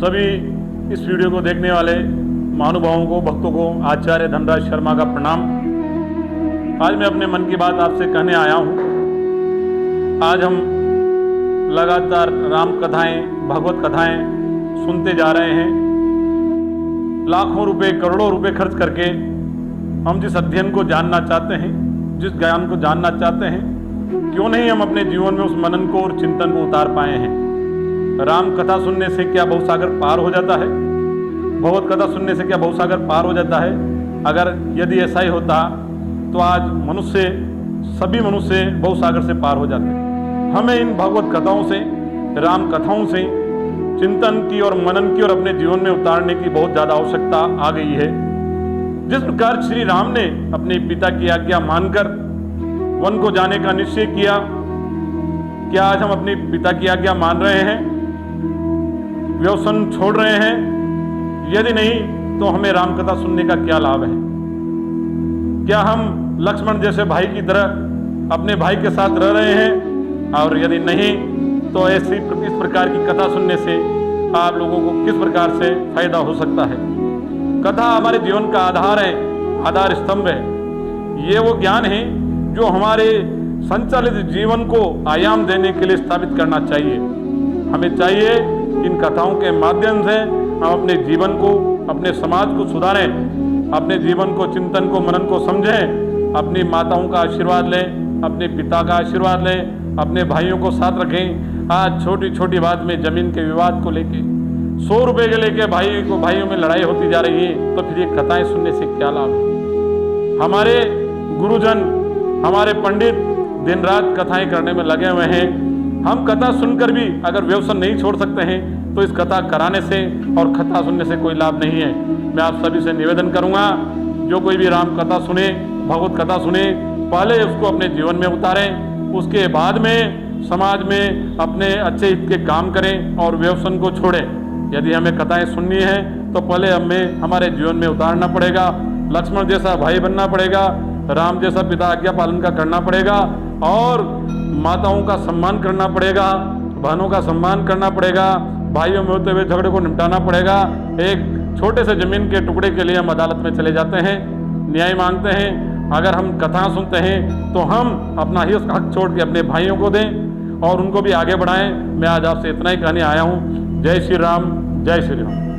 सभी इस वीडियो को देखने वाले महानुभावों को, भक्तों को आचार्य धनराज शर्मा का प्रणाम। आज मैं अपने मन की बात आपसे कहने आया हूँ। आज हम लगातार राम कथाएं, भगवत कथाएं सुनते जा रहे हैं। लाखों रुपए, करोड़ों रुपए खर्च करके हम जिस अध्ययन को जानना चाहते हैं, जिस ज्ञान को जानना चाहते हैं, क्यों नहीं हम अपने जीवन में उस मनन को और चिंतन को उतार पाए हैं। राम कथा सुनने से क्या भवसागर पार हो जाता है? भगवत कथा सुनने से क्या भवसागर पार हो जाता है? अगर यदि ऐसा ही होता तो आज सभी मनुष्य भवसागर से पार हो जाते। हमें इन भगवत कथाओं से, राम कथाओं से चिंतन की और मनन की और अपने जीवन में उतारने की बहुत ज़्यादा आवश्यकता आ गई है। जिस प्रकार श्री राम ने अपने पिता की आज्ञा मानकर वन को जाने का निश्चय किया, क्या आज हम अपने पिता की आज्ञा मान रहे हैं? व्यसन छोड़ रहे हैं? यदि नहीं तो हमें राम कथा सुनने का क्या लाभ है? क्या हम लक्ष्मण जैसे भाई की तरह अपने भाई के साथ रह रहे हैं? और यदि नहीं तो इस प्रकार की कथा सुनने से आप लोगों को किस प्रकार से फायदा हो सकता है? कथा हमारे जीवन का आधार है, आधार स्तंभ है। ये वो ज्ञान है जो हमारे संचालित जीवन को आयाम देने के लिए स्थापित करना चाहिए। हमें चाहिए कि इन कथाओं के माध्यम से हम अपने जीवन को, अपने समाज को सुधारें, अपने जीवन को, चिंतन को, मनन को समझें, अपनी माताओं का आशीर्वाद लें, अपने पिता का आशीर्वाद लें, अपने भाइयों को साथ रखें। आज छोटी छोटी बात में जमीन के विवाद को लेके 100 रुपए के लेके भाइयों में लड़ाई होती जा रही है, तो फिर ये कथाएं सुनने से क्या लाभ है? हमारे गुरुजन, हमारे पंडित दिन रात कथाएं करने में लगे हुए हैं। हम कथा सुनकर भी अगर व्यसन नहीं छोड़ सकते हैं तो इस कथा कराने से और कथा सुनने से कोई लाभ नहीं है। मैं आप सभी से निवेदन करूंगा, जो कोई भी राम कथा सुने, भगवत कथा सुने, पहले उसको अपने जीवन में उतारें, उसके बाद में समाज में अपने अच्छे हित के काम करें और व्यसन को छोड़ें। यदि हमें कथाएं सुननी है तो पहले हमें हमारे जीवन में उतारना पड़ेगा। लक्ष्मण जैसा भाई बनना पड़ेगा, राम जैसा पिता आज्ञा पालन का करना पड़ेगा, और माताओं का सम्मान करना पड़ेगा, बहनों का सम्मान करना पड़ेगा, भाइयों में होते हुए झगड़े को निपटाना पड़ेगा। एक छोटे से जमीन के टुकड़े के लिए हम अदालत में चले जाते हैं, न्याय मांगते हैं। अगर हम कथा सुनते हैं तो हम अपना ही हक छोड़ के अपने भाइयों को दें और उनको भी आगे बढ़ाएं। मैं आज आपसे इतना ही कहने आया हूँ। जय श्री राम, जय श्री राम।